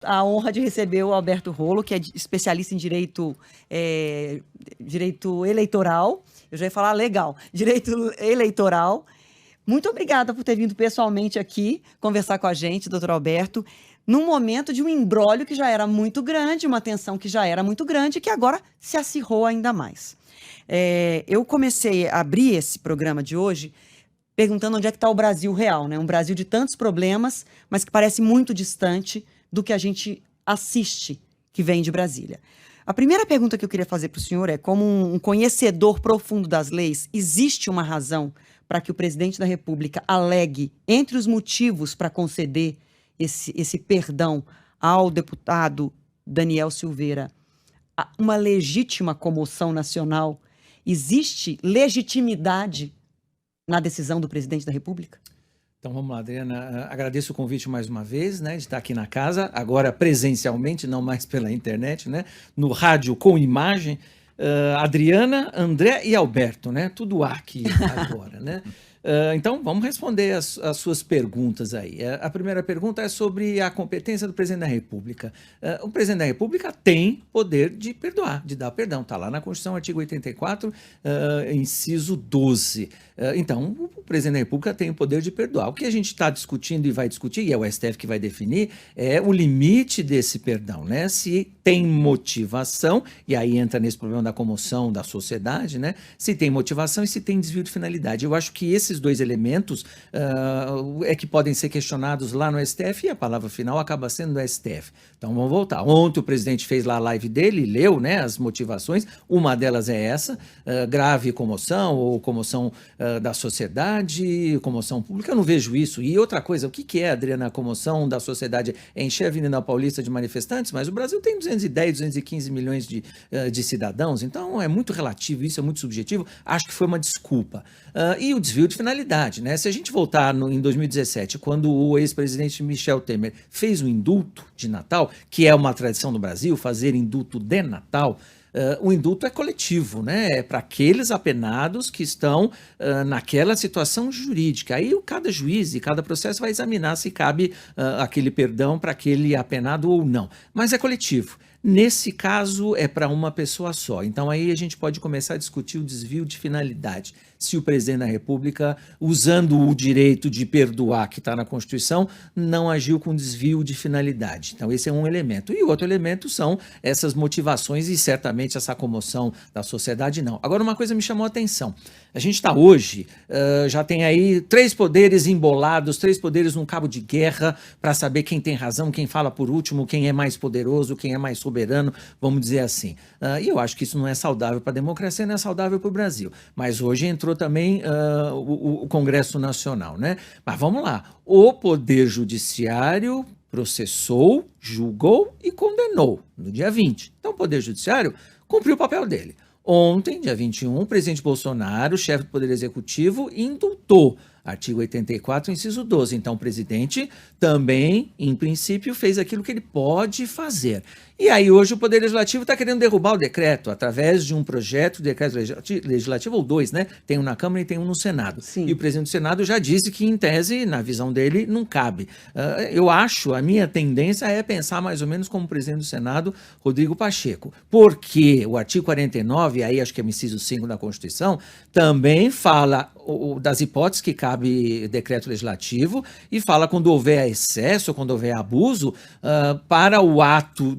a honra de receber o Alberto Rolo, que é especialista em direito eleitoral. Eu já ia falar legal, direito eleitoral. Muito obrigada por ter vindo pessoalmente aqui conversar com a gente, doutor Alberto, num momento de um imbróglio que já era muito grande, uma tensão que já era muito grande e que agora se acirrou ainda mais. Eu comecei a abrir esse programa de hoje perguntando onde é que está o Brasil real, né? Um Brasil de tantos problemas, mas que parece muito distante do que a gente assiste que vem de Brasília. A primeira pergunta que eu queria fazer para o senhor é, como um conhecedor profundo das leis, existe uma razão para que o presidente da República alegue, entre os motivos para conceder esse perdão ao deputado Daniel Silveira, uma legítima comoção nacional? Existe legitimidade na decisão do presidente da República? Então vamos lá, Adriana, agradeço o convite mais uma vez, né, de estar aqui na casa, agora presencialmente, não mais pela internet, né, no rádio com imagem. Adriana, André e Alberto, né, tudo aqui agora, né. Então vamos responder as suas perguntas aí. A primeira pergunta é sobre a competência do presidente da República. O presidente da República tem poder de perdoar, de dar perdão, está lá na Constituição, artigo 84, inciso 12. Então, o presidente da República tem o poder de perdoar. O que a gente está discutindo e vai discutir, e é o STF que vai definir, é o limite desse perdão, né? Se tem motivação, e aí entra nesse problema da comoção da sociedade, né? Se tem motivação e se tem desvio de finalidade. Eu acho que esses dois elementos é que podem ser questionados lá no STF e a palavra final acaba sendo do STF. Então vamos voltar. Ontem o presidente fez lá a live dele, leu, né, as motivações, uma delas é essa, grave comoção ou comoção da sociedade, comoção pública, eu não vejo isso. E outra coisa, o que é, Adriana, a comoção da sociedade? É encher a Avenida Paulista de manifestantes, mas o Brasil tem 210, 215 milhões de cidadãos, então é muito relativo, isso é muito subjetivo, acho que foi uma desculpa. E o desvio de finalidade, né? Se a gente voltar em 2017, quando o ex-presidente Michel Temer fez o indulto de Natal, que é uma tradição no Brasil, fazer indulto de Natal, o indulto é coletivo, né? É para aqueles apenados que estão naquela situação jurídica. Aí cada juiz e cada processo vai examinar se cabe aquele perdão para aquele apenado ou não. Mas é coletivo. Nesse caso, é para uma pessoa só. Então, aí a gente pode começar a discutir o desvio de finalidade. Se o presidente da República, usando o direito de perdoar que está na Constituição, não agiu com desvio de finalidade. Então, esse é um elemento. E o outro elemento são essas motivações e, certamente, essa comoção da sociedade, não. Agora, uma coisa me chamou a atenção. A gente está hoje, já tem aí 3 poderes embolados, 3 poderes num cabo de guerra para saber quem tem razão, quem fala por último, quem é mais poderoso, quem é mais soberano, vamos dizer assim. E eu acho que isso não é saudável para a democracia, não é saudável para o Brasil. Mas hoje entrou também o Congresso Nacional, né? Mas vamos lá, o Poder Judiciário processou, julgou e condenou no dia 20. Então o Poder Judiciário cumpriu o papel dele. Ontem, dia 21, o presidente Bolsonaro, chefe do Poder Executivo, indultou. Artigo 84, inciso 12. Então, o presidente também, em princípio, fez aquilo que ele pode fazer. E aí, hoje, o Poder Legislativo está querendo derrubar o decreto através de um projeto de decreto legislativo, ou 2, né? Tem um na Câmara e tem um no Senado. Sim. E o presidente do Senado já disse que, em tese, na visão dele, não cabe. Eu acho, a minha tendência é pensar mais ou menos como o presidente do Senado, Rodrigo Pacheco. Porque o artigo 49, aí acho que é o inciso 5 da Constituição, também fala das hipóteses que cabe decreto legislativo e fala quando houver excesso, quando houver abuso, para o ato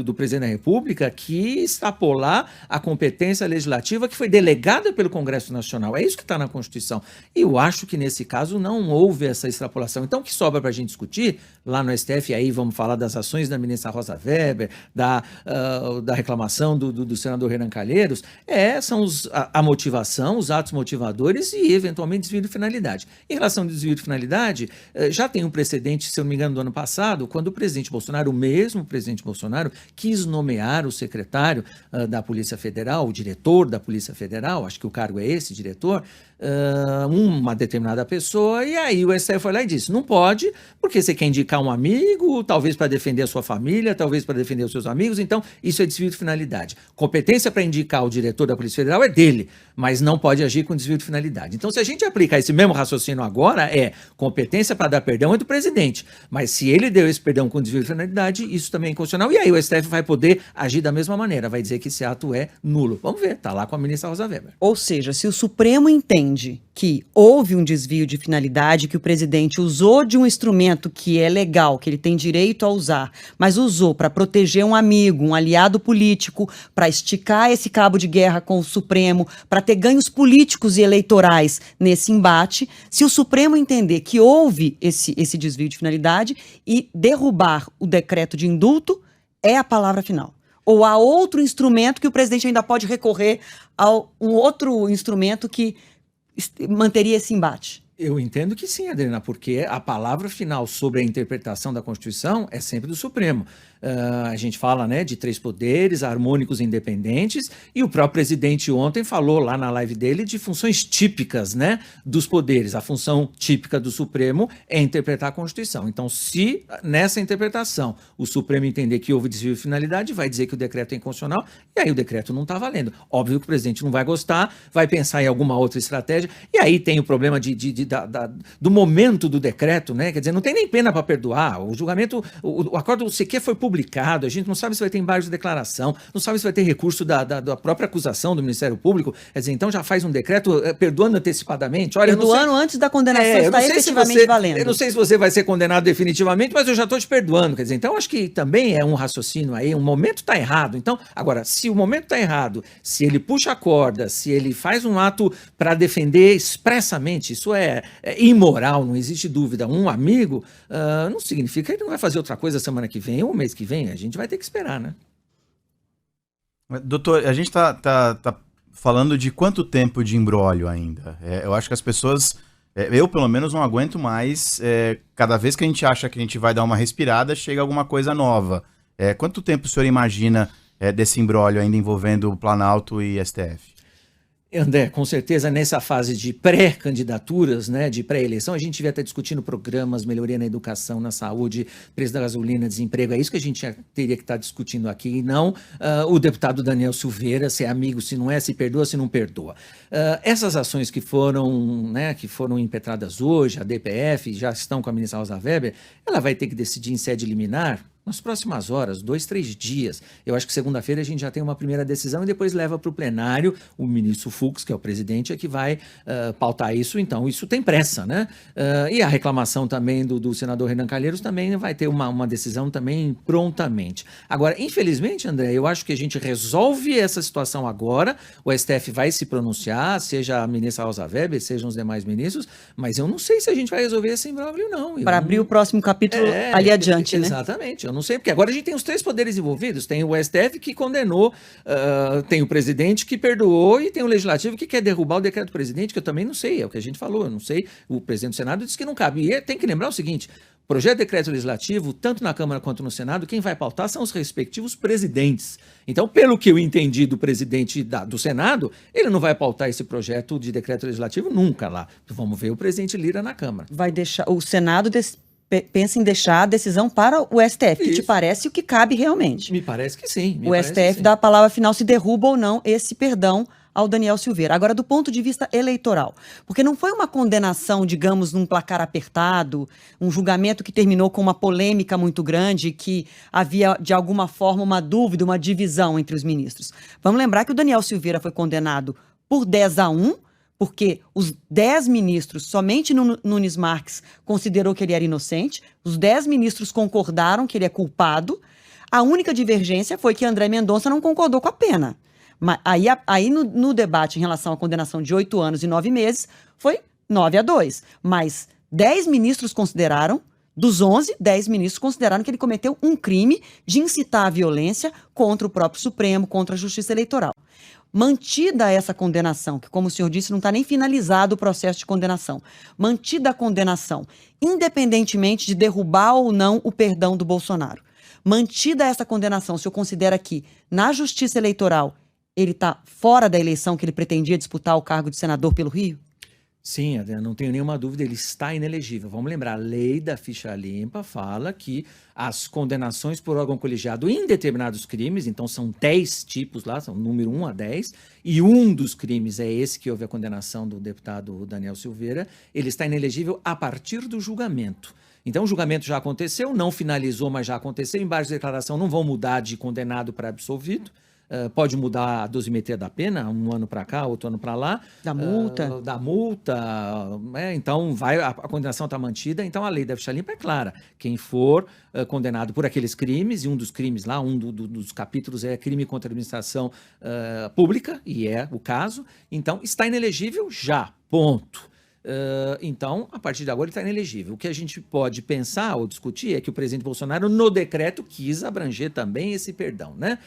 do presidente da República que extrapolar a competência legislativa que foi delegada pelo Congresso Nacional. É isso que está na Constituição. E eu acho que nesse caso não houve essa extrapolação. Então o que sobra para a gente discutir lá no STF, aí vamos falar das ações da ministra Rosa Weber, da reclamação do senador Renan Calheiros, são a motivação, os atos motivadores e eventualmente desvio de finalidade. Em relação ao desvio de finalidade, já tem um precedente, se eu não me engano, do ano passado, quando o presidente Bolsonaro, o mesmo presidente Bolsonaro, quis nomear o secretário da Polícia Federal, o diretor da Polícia Federal, acho que o cargo é esse, diretor, uma determinada pessoa, e aí o STF foi lá e disse, não pode, porque você quer indicar um amigo, talvez para defender a sua família, talvez para defender os seus amigos, então isso é desvio de finalidade. Competência para indicar o diretor da Polícia Federal é dele, mas não pode agir com desvio de finalidade. finalidade. Então, se a gente aplicar esse mesmo raciocínio agora, competência para dar perdão é do presidente. Mas se ele deu esse perdão com desvio de finalidade, isso também é inconstitucional. E aí o STF vai poder agir da mesma maneira, vai dizer que esse ato é nulo. Vamos ver, tá lá com a ministra Rosa Weber. Ou seja, se o Supremo entende que houve um desvio de finalidade, que o presidente usou de um instrumento que é legal, que ele tem direito a usar, mas usou para proteger um amigo, um aliado político, para esticar esse cabo de guerra com o Supremo, para ter ganhos políticos e eleitorais nesse embate, se o Supremo entender que houve esse desvio de finalidade e derrubar o decreto de indulto, é a palavra final. Ou há outro instrumento que o presidente ainda pode recorrer a um outro instrumento que manteria esse embate? Eu entendo que sim, Adriana, porque a palavra final sobre a interpretação da Constituição é sempre do Supremo. A gente fala, né, de 3 poderes harmônicos e independentes, e o próprio presidente ontem falou lá na live dele de funções típicas, né, dos poderes. A função típica do Supremo é interpretar a Constituição. Então, se nessa interpretação o Supremo entender que houve desvio de finalidade, vai dizer que o decreto é inconstitucional, e aí o decreto não está valendo. Óbvio que o presidente não vai gostar, vai pensar em alguma outra estratégia, e aí tem o problema do momento do decreto, né? Quer dizer, não tem nem pena para perdoar. O julgamento, o acordo sequer foi publicado, a gente não sabe se vai ter embargo de declaração, não sabe se vai ter recurso da própria acusação do Ministério Público. Quer dizer, então já faz um decreto perdoando antecipadamente. Olha, perdoando antes da condenação está efetivamente valendo. Eu não sei se você vai ser condenado definitivamente, mas eu já estou te perdoando. Quer dizer, então acho que também é um raciocínio aí, um momento está errado. Então, agora, se o momento está errado, se ele puxa a corda, se ele faz um ato para defender expressamente, isso é imoral, não existe dúvida. Um amigo não significa que ele não vai fazer outra coisa semana que vem ou mês que vem. A gente vai ter que esperar, né? Doutor, a gente tá falando de quanto tempo de imbróglio ainda? Eu acho que as pessoas, eu pelo menos não aguento mais, cada vez que a gente acha que a gente vai dar uma respirada, chega alguma coisa nova. Quanto tempo o senhor imagina desse imbróglio ainda envolvendo o Planalto e STF? André, com certeza nessa fase de pré-candidaturas, né, de pré-eleição, a gente devia estar discutindo programas, melhoria na educação, na saúde, preço da gasolina, desemprego. É isso que a gente teria que estar discutindo aqui, e não o deputado Daniel Silveira, se é amigo, se não é, se perdoa, se não perdoa. Essas ações que foram impetradas hoje, a DPF, já estão com a ministra Rosa Weber, ela vai ter que decidir em sede liminar nas próximas horas, 2, 3 dias. Eu acho que segunda-feira a gente já tem uma primeira decisão e depois leva para o plenário. O ministro Fux, que é o presidente, é que vai pautar isso. Então, isso tem pressa, né? E a reclamação também do senador Renan Calheiros também vai ter uma decisão também prontamente. Agora, infelizmente, André, eu acho que a gente resolve essa situação agora. O STF vai se pronunciar, seja a ministra Rosa Weber, sejam os demais ministros, mas eu não sei se a gente vai resolver esse imbróglio, não. Para abrir o próximo capítulo ali adiante, né? Exatamente. Eu não sei, porque agora a gente tem os 3 poderes envolvidos. Tem o STF que condenou, tem o presidente que perdoou e tem o legislativo que quer derrubar o decreto do presidente, que eu também não sei, é o que a gente falou, eu não sei. O presidente do Senado disse que não cabe. E tem que lembrar o seguinte, projeto de decreto legislativo, tanto na Câmara quanto no Senado, quem vai pautar são os respectivos presidentes. Então, pelo que eu entendi do presidente do Senado, ele não vai pautar esse projeto de decreto legislativo nunca lá. Vamos ver o presidente Lira na Câmara. Vai deixar o Senado pensa em deixar a decisão para o STF, que te parece o que cabe realmente. Me parece que sim. O STF dá a palavra final se derruba ou não esse perdão ao Daniel Silveira. Agora, do ponto de vista eleitoral, porque não foi uma condenação, digamos, num placar apertado, um julgamento que terminou com uma polêmica muito grande, que havia, de alguma forma, uma dúvida, uma divisão entre os ministros. Vamos lembrar que o Daniel Silveira foi condenado por 10-1, porque os 10 ministros, somente Nunes Marques considerou que ele era inocente, os 10 ministros concordaram que ele é culpado, a única divergência foi que André Mendonça não concordou com a pena. Mas aí no debate em relação à condenação de 8 anos e 9 meses, foi 9-2. Mas 10 ministros consideraram, dos 11, 10 ministros consideraram que ele cometeu um crime de incitar a violência contra o próprio Supremo, contra a Justiça Eleitoral. Mantida essa condenação, que como o senhor disse, não está nem finalizado o processo de condenação, mantida a condenação, independentemente de derrubar ou não o perdão do Bolsonaro, mantida essa condenação, o senhor considera que na Justiça Eleitoral ele está fora da eleição que ele pretendia disputar o cargo de senador pelo Rio? Sim, Adriana, não tenho nenhuma dúvida, ele está inelegível. Vamos lembrar, a lei da ficha limpa fala que as condenações por órgão colegiado em determinados crimes, então são 10 tipos lá, são número 1 a 10, e um dos crimes é esse que houve a condenação do deputado Daniel Silveira, ele está inelegível a partir do julgamento. Então o julgamento já aconteceu, não finalizou, mas já aconteceu, embaixo da declaração não vão mudar de condenado para absolvido. Pode mudar a dosimetria da pena, um ano para cá, outro ano para lá. Da multa. Da multa, então a condenação está mantida. Então a lei da ficha limpa é clara. Quem for condenado por aqueles crimes, e um dos crimes lá, dos capítulos é crime contra a administração pública, e é o caso, então está inelegível já, ponto. Então, a partir de agora ele está inelegível. O que a gente pode pensar ou discutir é que o presidente Bolsonaro, no decreto, quis abranger também esse perdão, né?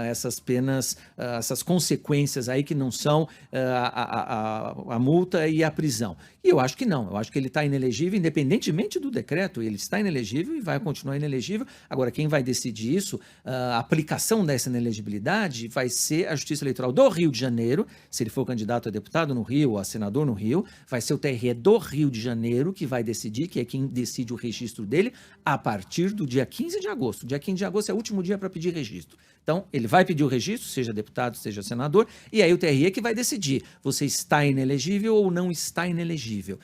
Essas penas, essas consequências aí que não são a multa e a prisão. E eu acho que não. Eu acho que ele está inelegível, independentemente do decreto, ele está inelegível e vai continuar inelegível. Agora, quem vai decidir isso, a aplicação dessa inelegibilidade vai ser a Justiça Eleitoral do Rio de Janeiro, se ele for candidato a deputado no Rio ou a senador no Rio, vai ser o TRE do Rio de Janeiro que vai decidir, que é quem decide o registro dele a partir do dia 15 de agosto. O dia 15 de agosto é o último dia para pedir registro. Então, ele vai pedir o registro, seja deputado, seja senador, e aí o TRE que vai decidir, você está inelegível ou não está inelegível.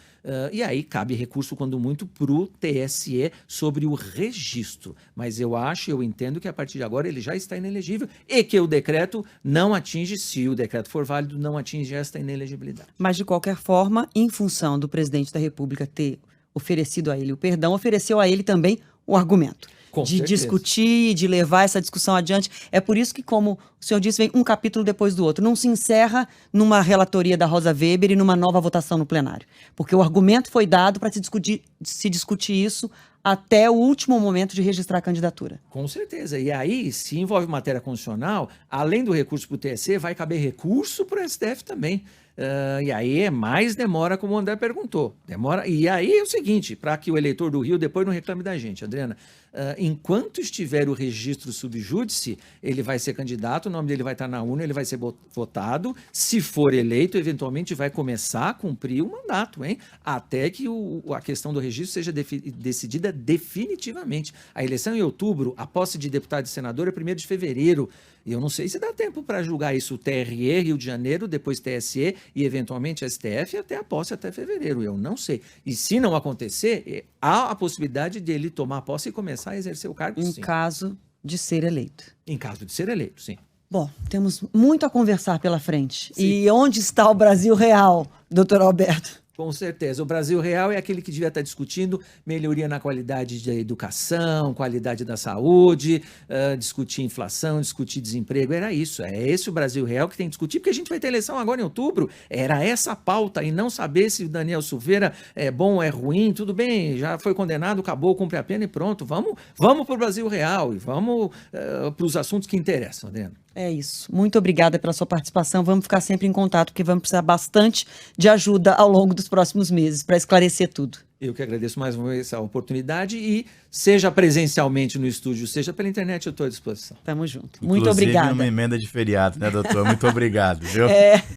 E aí cabe recurso, quando muito, para o TSE sobre o registro. Mas eu entendo que a partir de agora ele já está inelegível e que o decreto não atinge, se o decreto for válido, não atinge esta inelegibilidade. Mas, de qualquer forma, em função do presidente da República ter oferecido a ele o perdão, ofereceu a ele também o argumento. Com de certeza. discutir, de levar essa discussão adiante. É por isso que, como o senhor disse, vem um capítulo depois do outro. Não se encerra numa relatoria da Rosa Weber e numa nova votação no plenário. Porque o argumento foi dado para se discutir isso até o último momento de registrar a candidatura. Com certeza. E aí, se envolve matéria constitucional, além do recurso para o TSE, vai caber recurso para o STF também. E aí é mais demora, como o André perguntou. Demora. E aí é o seguinte, para que o eleitor do Rio depois não reclame da gente, Adriana. Enquanto estiver o registro subjúdice, ele vai ser candidato, o nome dele vai estar na urna, ele vai ser votado. Se for eleito, eventualmente vai começar a cumprir o mandato, hein? Até que a questão do registro seja decidida definitivamente. A eleição em outubro, a posse de deputado e senador é 1º de fevereiro. E eu não sei se dá tempo para julgar isso o TRE, Rio de Janeiro, depois TSE e eventualmente STF até a posse até fevereiro. Eu não sei. E se não acontecer, há a possibilidade de ele tomar posse e começar a exercer o cargo, Em sim. caso de ser eleito. Em caso de ser eleito, sim. Bom, temos muito a conversar pela frente. Sim. E onde está o Brasil real, doutor Alberto? Com certeza. O Brasil real é aquele que devia estar discutindo melhoria na qualidade da educação, qualidade da saúde, discutir inflação, discutir desemprego. Era isso. É esse o Brasil real que tem que discutir, porque a gente vai ter eleição agora em outubro. Era essa a pauta, e não saber se o Daniel Silveira é bom ou é ruim. Tudo bem, já foi condenado, acabou, cumpre a pena e pronto. Vamos para o Brasil real e vamos para os assuntos que interessam, Adriana. É isso. Muito obrigada pela sua participação. Vamos ficar sempre em contato, porque vamos precisar bastante de ajuda ao longo dos próximos meses para esclarecer tudo. Eu que agradeço mais uma vez essa oportunidade e seja presencialmente no estúdio, seja pela internet, eu estou à disposição. Tamo junto. Inclusive, Muito obrigada. numa emenda de feriado, né, doutor? Muito obrigado, viu?